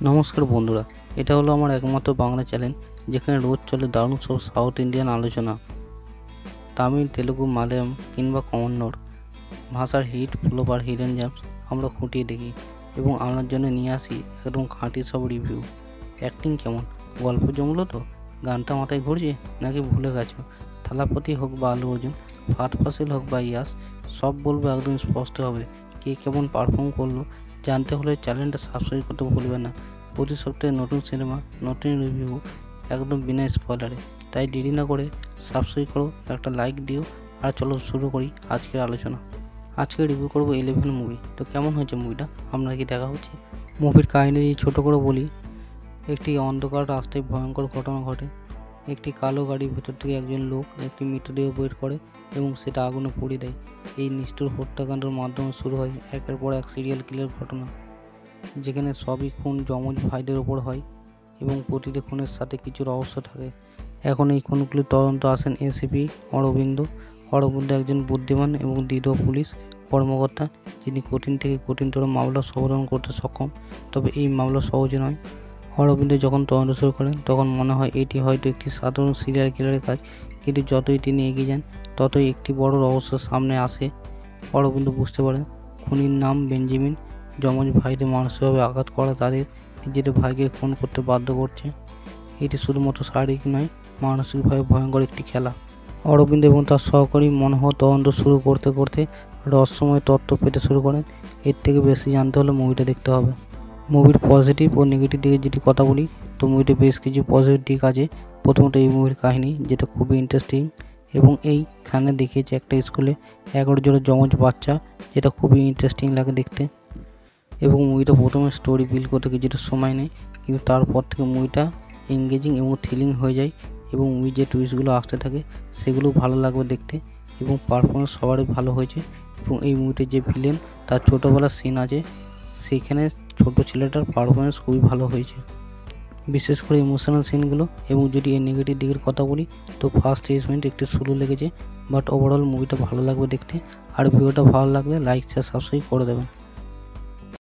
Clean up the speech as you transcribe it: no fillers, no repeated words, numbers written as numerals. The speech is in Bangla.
নমস্কার বন্ধুরা, এটা হলো আমার একমাত্র বাংলা চ্যানেল যেখানে রোজ চলে দারুণ সব সাউথ ইন্ডিয়ান আলোচনা। তামিল, তেলুগু, মালয়ালম কিংবা কন্নড় ভাষার হিট, ফ্লপ আর হিডেন জেমস আমরা খুঁটিয়ে দেখি এবং আপনার জন্য নিয়ে আসি একদম খাঁটি সব রিভিউ। অ্যাক্টিং কেমন, গল্প জমলো তো, গানটা মাথায় ঘুরছে নাকি ভুলে গেছো, থালাপতি হোক বা আলু অর্জুন, ফাত ফাসিল হোক বা ইয়াস, সব বলবো একদম স্পষ্ট হবে। কে কেমন পারফর্ম করলো জানতে হলে চ্যানেলটা সাবস্ক্রাইব করতে ভুলবেন না। প্রতি সপ্তাহে নতুন সিনেমা, নতুন রিভিউ, একদম বিনা স্পয়লারে। তাই দেরি না করে সাবস্ক্রাইব করো, একটা লাইক দিও, আর চলো শুরু করি আজকের আলোচনা। আজকে রিভিউ করবো 11 মুভি। তো কেমন হয়েছে মুভিটা আপনার কি দেখা হচ্ছে? মুভির কাহিনী ছোট করে বলি। একটি অন্ধকার রাস্তায় ভয়ঙ্কর ঘটনা ঘটে। একটি কালো গাড়ির ভেতর থেকে একজন লোক একটি মৃতদেহ বের করে এবং সেটা আগুনে পুড়িয়ে দেয়। এই নিষ্ঠুর হত্যাকাণ্ডের মাধ্যমে শুরু হয় একের পর এক সিরিয়াল কিলের ঘটনা, যেখানে সবই খুন যমজ ভাইদের ওপর হয় এবং প্রতিটি খুনের সাথে কিছু রহস্য থাকে। এখন এই খুনগুলির তদন্ত আসেন এসিপি অরবিন্দ। অরবিন্দ একজন বুদ্ধিমান এবং দৃঢ় পুলিশ কর্মকর্তা, যিনি কঠিন থেকে কঠিনতর মামলা সমাধান করতে সক্ষম। তবে এই মামলা সহজে নয়। অরবিন্দ যখন তদন্ত শুরু করেন তখন মনে হয় এটি হয়তো একটি সাধারণ সিরিয়াল কিলারের কাজ, কিন্তু যতই তিনি এগিয়ে যান ততই একটি বড় রহস্য সামনে আসে। অরবিন্দ বুঝতে পারেন খুনির নাম বেঞ্জামিন। যমজ ভাইদের মানসিকভাবে আঘাত করা তাদের নিজেদের ভাইকে খুন করতে বাধ্য করছে। এটি শুধুমাত্র শারীরিক নয়, মানসিকভাবে ভয়ঙ্কর একটি খেলা। অরবিন্দ এবং তার সহকারী মনোহর তদন্ত শুরু করতে করতে রহস্যময় তথ্য পেতে শুরু করেন। এর থেকে বেশি জানতে হলে মুভিটা দেখতে হবে। মুভির পজিটিভ ও নেগেটিভ দিকে যদি কথা বলি, তো মুভিতে বেশ কিছু পজিটিভ দিক আছে। প্রথমত এই মুভির কাহিনী, যেটা খুবই ইন্টারেস্টিং এবং এইখানে দেখিয়েছে একটা স্কুলে 11 জনের যমজ বাচ্চা, যেটা খুবই ইন্টারেস্টিং লাগে দেখতে। এবং মুভিটা প্রথমে স্টোরি বিল্ড করতে কিছুটা সময় নেয়, কিন্তু তারপর থেকে মুভিটা এঙ্গেজিং এবং থ্রিলিং হয়ে যায় এবং মুভির যে টুইস্টগুলো আসতে থাকে সেগুলো ভালো লাগবে দেখতে। এবং পারফরমেন্স সবারই ভালো হয়েছে। এবং এই মুভিতে যে ভিলেন, তার ছোটোবেলার সিন আছে, সেখানে ছোটো ছেলেটার পারফরমেন্স খুবই ভালো হয়েছে, বিশেষ করে ইমোশনাল সিনগুলো। এবং যদি এর নেগেটিভ দিকের কথা বলি, তো ফার্স্ট 30 মিনিট একটু স্লো লেগেছে, বাট ওভারঅল মুভিটা ভালো লাগবে দেখতে। আর ভিডিওটা ভালো লাগলে লাইক, শেয়ার, সাবস্ক্রাইব করে দেবেন।